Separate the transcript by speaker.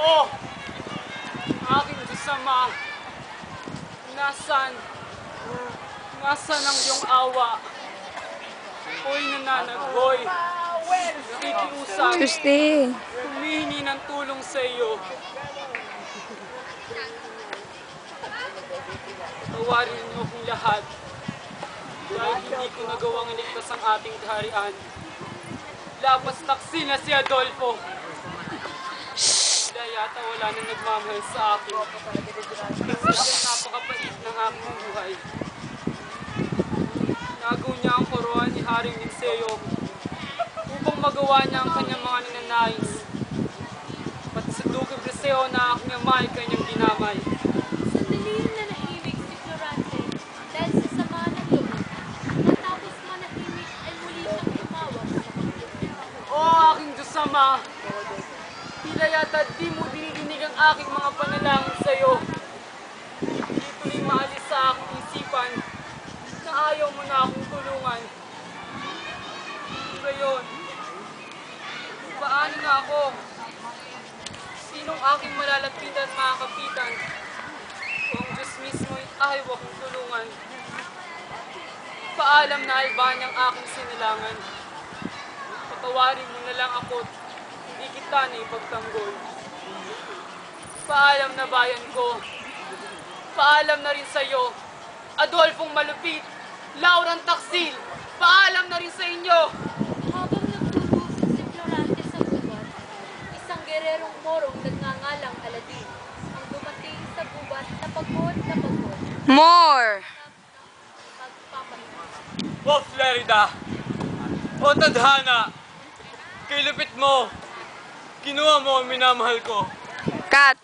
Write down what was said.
Speaker 1: Oh! Aking kasama, nasaan ang iyong awa? Ako'y nananaghoy, nakikiusap, humihingi ng tulong sa iyo. Tawarin niyo akong lahat dahil hindi ko nagawang iligtas ang ating kaharian. Lapas taksil na si Adolfo. Dahil yata wala nang nagmamahal sa akin. Sadyang napakapait ng aking buhay. Nagaw niya ang koroan ni Haring Linceo upang magawa niya ang kanyang mga ninanais. Pati sa Duque Breseo na aking ama ay kanyang dinamay.
Speaker 2: Sandali na nahimik si Florante dahil sa sama ng loob. Matapos manahimik ay muli siyang tumawag sa pagkakas.
Speaker 1: O aking Diyos Ama, tila yata di mo dinidinig ang aking mga panalangin sa iyo. Hindi tuloy maalis sa aking isipan na ayaw mo na akong tulungan. Ngayon, paano na ako? Sinong aking malalapitan mga kapitan? Kung Diyos mismo ay ayaw akong tulungan. Paalam na Albania ang aking sinilangan. Patawarin mo na lang ako, hindi kita na ipagtanggol. Paalam na bayan ko. Paalam na rin sa iyo, Adolfong Malupit, Laurang Taksil. Paalam na rin sa inyo.
Speaker 2: Habang nagtutusok si Florante sa gubat, isang gererong morong nagngangalang Aladin ang dumating sa gubat na pagod na pagod.
Speaker 3: More!
Speaker 2: Pagpapahinga.
Speaker 1: O Florida, o tadhana, kay lupit mo, kinuha mo ang minamahal ko.
Speaker 3: Cut!